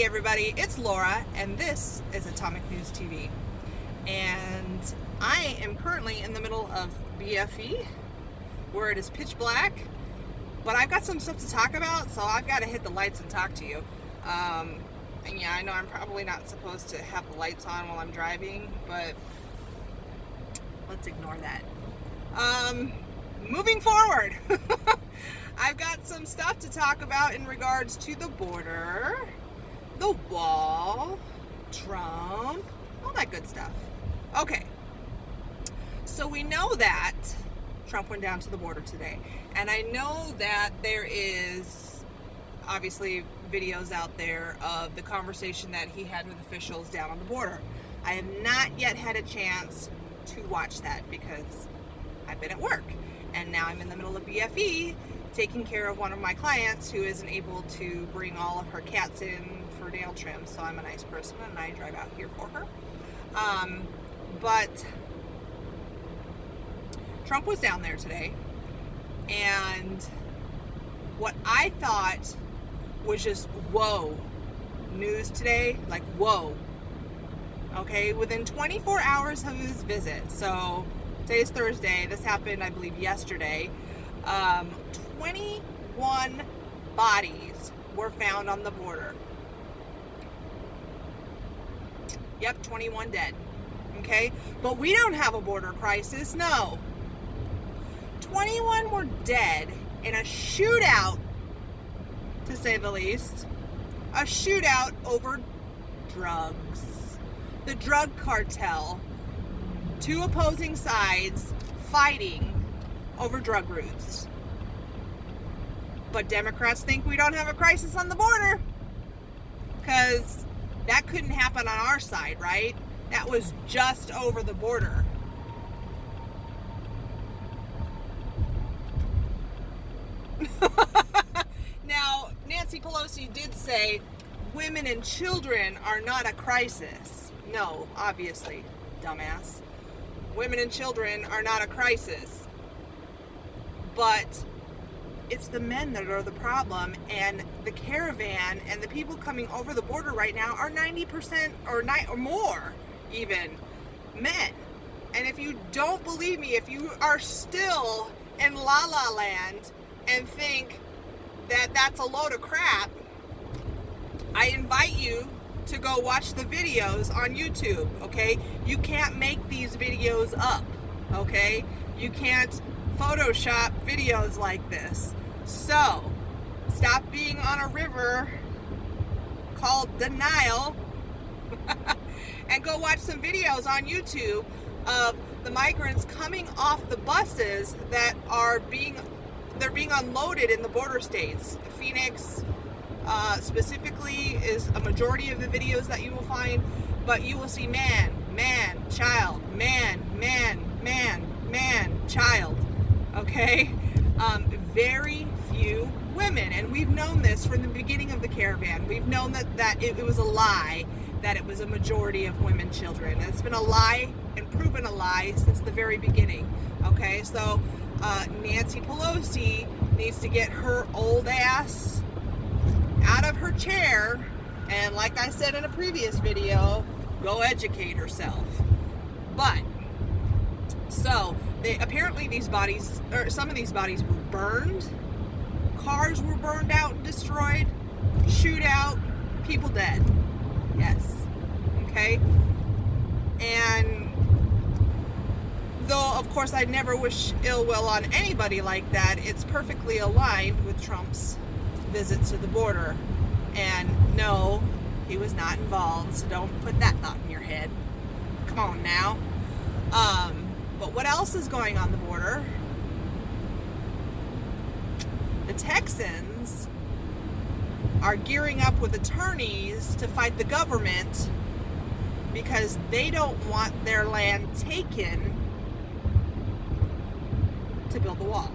everybody, it's Laura, and this is Atomic News TV. And I am currently in the middle of BFE, where it is pitch black, but I've got some stuff to talk about, so I've got to hit the lights and talk to you. And yeah, I know I'm probably not supposed to have the lights on while I'm driving, but let's ignore that. Moving forward, I've got some stuff to talk about in regards to the border, the wall, Trump, all that good stuff. Okay, so we know that Trump went down to the border today, and I know that there is obviously videos out there of the conversation that he had with officials down on the border. I have not yet had a chance to watch that because I've been at work, and now I'm in the middle of BFE taking care of one of my clients who isn't able to bring all of her cats in for nail trim, so I'm a nice person and I drive out here for her. But Trump was down there today, and what I thought was just whoa news today, like whoa. Okay, within 24 hours of his visit, so today's Thursday, this happened I believe yesterday, 21 bodies were found on the border. Yep, 21 dead. Okay, but we don't have a border crisis, no. 21 were dead in a shootout, to say the least. A shootout over drugs. The drug cartel. Two opposing sides fighting over drug routes. But Democrats think we don't have a crisis on the border, because that couldn't happen on our side, right? That was just over the border. Now, Nancy Pelosi did say women and children are not a crisis. No, obviously, dumbass. Women and children are not a crisis. But it's the men that are the problem, and the caravan and the people coming over the border right now are 90% or more even men. And if you don't believe me, if you are still in La La Land and think that that's a load of crap, I invite you to go watch the videos on YouTube, okay? You can't make these videos up, okay? You can't Photoshop videos like this. So, stop being on a river called denial and go watch some videos on YouTube of the migrants coming off the buses that are being unloaded in the border states. Phoenix specifically is a majority of the videos that you will find, but you will see man, child, man, child, okay? Very few women, and we've known this from the beginning of the caravan. We've known that it was a lie, that it was a majority of women, children. It's been a lie and proven a lie since the very beginning, okay? So Nancy Pelosi needs to get her old ass out of her chair, and like I said in a previous video, go educate herself. But so apparently these bodies, or some of these bodies, were burned. Cars were burned out and destroyed. Shootout, people dead. Yes. Okay. And though of course I never wish ill will on anybody like that, it's perfectly aligned with Trump's visit to the border. And no, he was not involved, so don't put that thought in your head. Come on now. But what else is going on the border? The Texans are gearing up with attorneys to fight the government because they don't want their land taken to build the wall.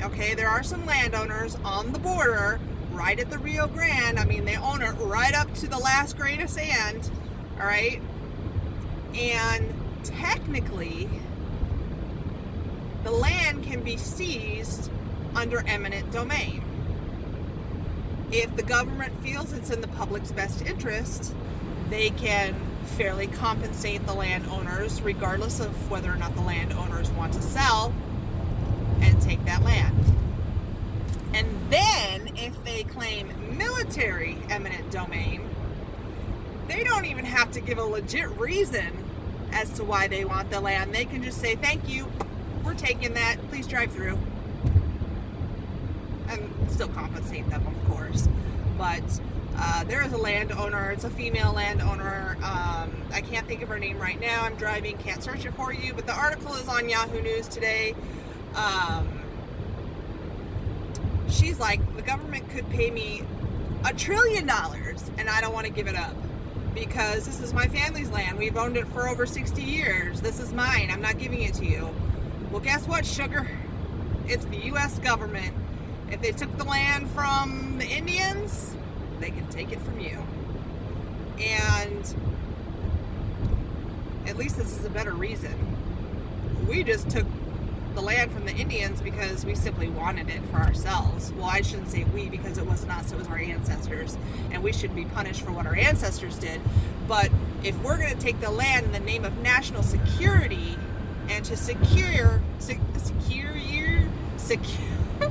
Okay, there are some landowners on the border right at the Rio Grande. I mean, they own it right up to the last grain of sand, all right? And technically, the land can be seized under eminent domain. if the government feels it's in the public's best interest, they can fairly compensate the landowners regardless of whether or not the landowners want to sell and take that land. And then if they claim military eminent domain, they don't even have to give a legit reason as to why they want the land. They can just say, thank you, we're taking that, please drive through. And still compensate them, of course. But there is a landowner, it's a female landowner, I can't think of her name right now, I'm driving, can't search it for you, but the article is on Yahoo News today. She's like, the government could pay me $1 trillion and I don't want to give it up because this is my family's land. We've owned it for over 60 years. This is mine. I'm not giving it to you. Well, guess what, sugar? It's the U.S. government. If they took the land from the Indians, they can take it from you. And at least this is a better reason. We just took the land from the Indians because we simply wanted it for ourselves. Well, I shouldn't say we because it wasn't us, it was our ancestors. And we should be punished for what our ancestors did. But if we're going to take the land in the name of national security and to secure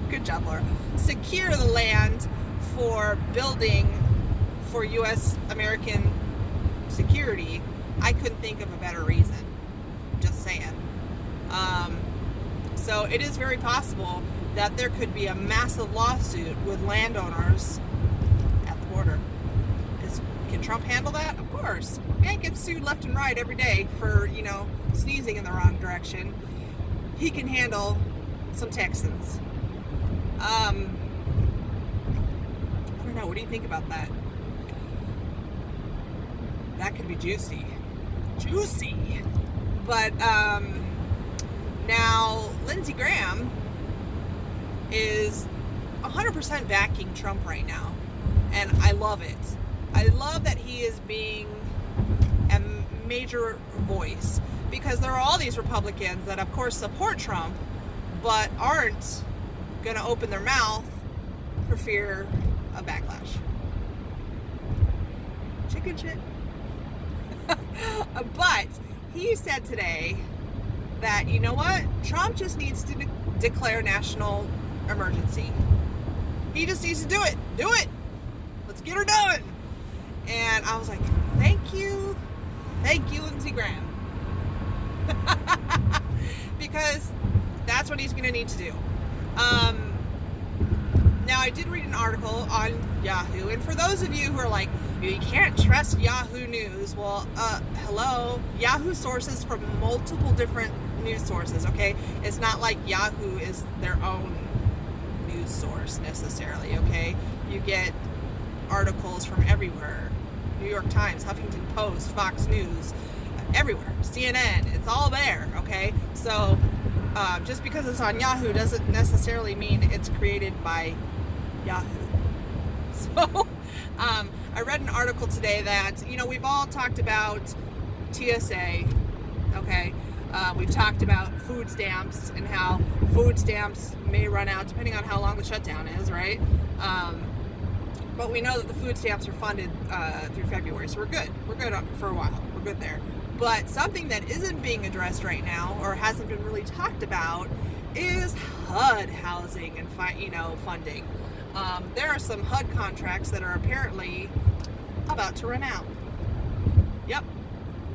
good job, Laura, secure the land for building for U.S. American security, I couldn't think of a better reason. Just saying. So it is very possible that there could be a massive lawsuit with landowners at the border. Can Trump handle that? Of course. Man gets sued left and right every day for, sneezing in the wrong direction. He can handle some Texans. I don't know. What do you think about that? That could be juicy. Juicy. But, now, Lindsey Graham is 100% backing Trump right now. And I love it. I love that he is being a major voice. Because there are all these Republicans that, of course, support Trump, but aren't going to open their mouth for fear of backlash. Chicken shit. But he said today that, you know what? Trump just needs to declare national emergency. He just needs to do it. Do it. Let's get her done. And I was like, thank you, Lindsey Graham. Because that's what he's going to need to do. Now, I did read an article on Yahoo, and for those of you who are like, you can't trust Yahoo News, well, hello, Yahoo sources from multiple different news sources, okay? It's not like Yahoo is their own news source necessarily, okay? You get articles from everywhere. New York Times, Huffington Post, Fox News, everywhere. CNN, it's all there, okay? So, just because it's on Yahoo doesn't necessarily mean it's created by Yahoo. So, I read an article today that, we've all talked about TSA, okay? We've talked about food stamps and how food stamps may run out depending on how long the shutdown is, right? But we know that the food stamps are funded through February, so we're good. We're good for a while. We're good there. But something that isn't being addressed right now, or hasn't been really talked about, is HUD housing and funding. There are some HUD contracts that are apparently about to run out. Yep.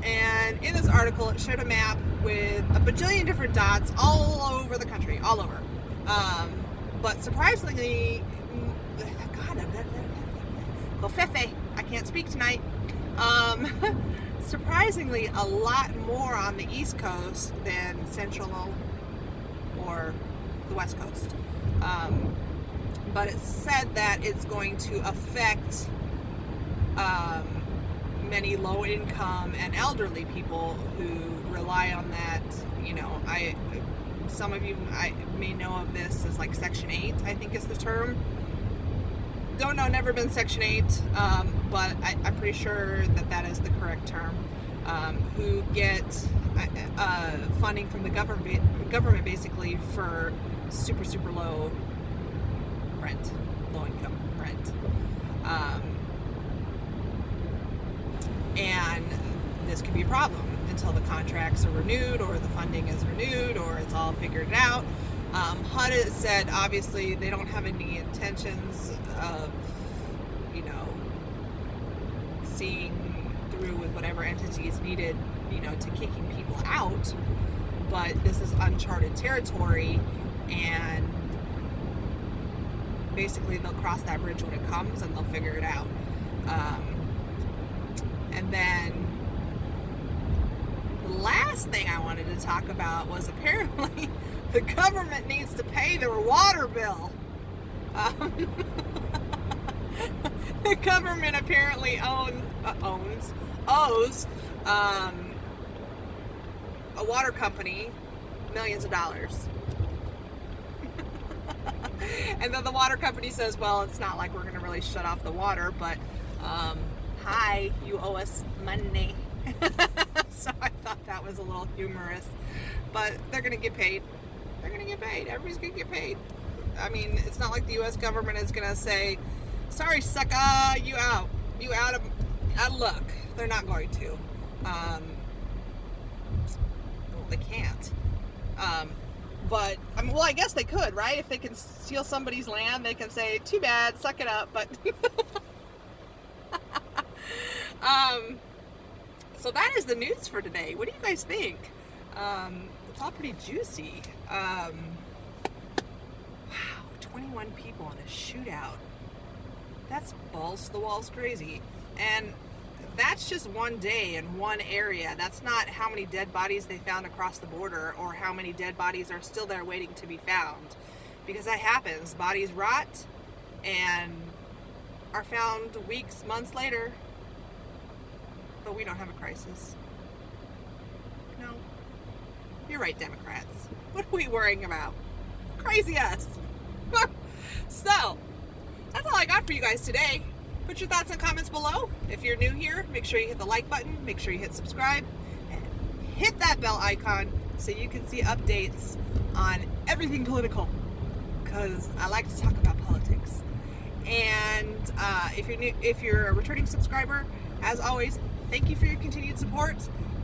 And in this article, it showed a map with a bajillion different dots all over the country, all over. But surprisingly, I can't speak tonight. Surprisingly, a lot more on the East Coast than Central or the West Coast. But it said that it's going to affect many low-income and elderly people who rely on that. Some of you may know of this as like Section 8, I think is the term. Don't know, never been Section 8, but I'm pretty sure that is the correct term, who get funding from the government basically for super, super low rent, low income rent. And this could be a problem until the contracts are renewed or the funding is renewed or it's all figured out. HUD has said obviously they don't have any intentions of, you know, seeing through with whatever entity is needed, you know, to kicking people out, but this is uncharted territory, and basically they'll cross that bridge when it comes and they'll figure it out. And then the last thing I wanted to talk about was apparently the government needs to pay their water bill. The government apparently owes a water company millions of dollars. And then the water company says, well, it's not like we're going to really shut off the water, but hi, you owe us money. So I thought that was a little humorous, but they're going to get paid. They're going to get paid. Everybody's going to get paid. I mean, it's not like the U.S. government is going to say, sorry, sucker, you out of luck. They're not going to. Well, they can't. But, I mean, well, I guess they could, right? If they can steal somebody's land, they can say, too bad, suck it up, but... So that is the news for today. What do you guys think? It's all pretty juicy. Wow, 21 people in a shootout. That's balls to the walls crazy. And that's just one day in one area. That's not how many dead bodies they found across the border or how many dead bodies are still there waiting to be found. Because that happens. Bodies rot and are found weeks, months later. But we don't have a crisis. No. You're right, Democrats. What are we worrying about? Crazy us. So, that's all I got for you guys today. Put your thoughts and comments below. If you're new here, make sure you hit the like button, make sure you hit subscribe, and hit that bell icon so you can see updates on everything political, because I like to talk about politics. And if you're a returning subscriber, as always, thank you for your continued support,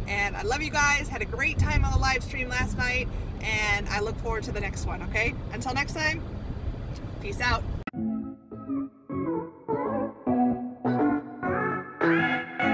and I love you guys. Had a great time on the live stream last night, and I look forward to the next one, okay? Until next time, peace out.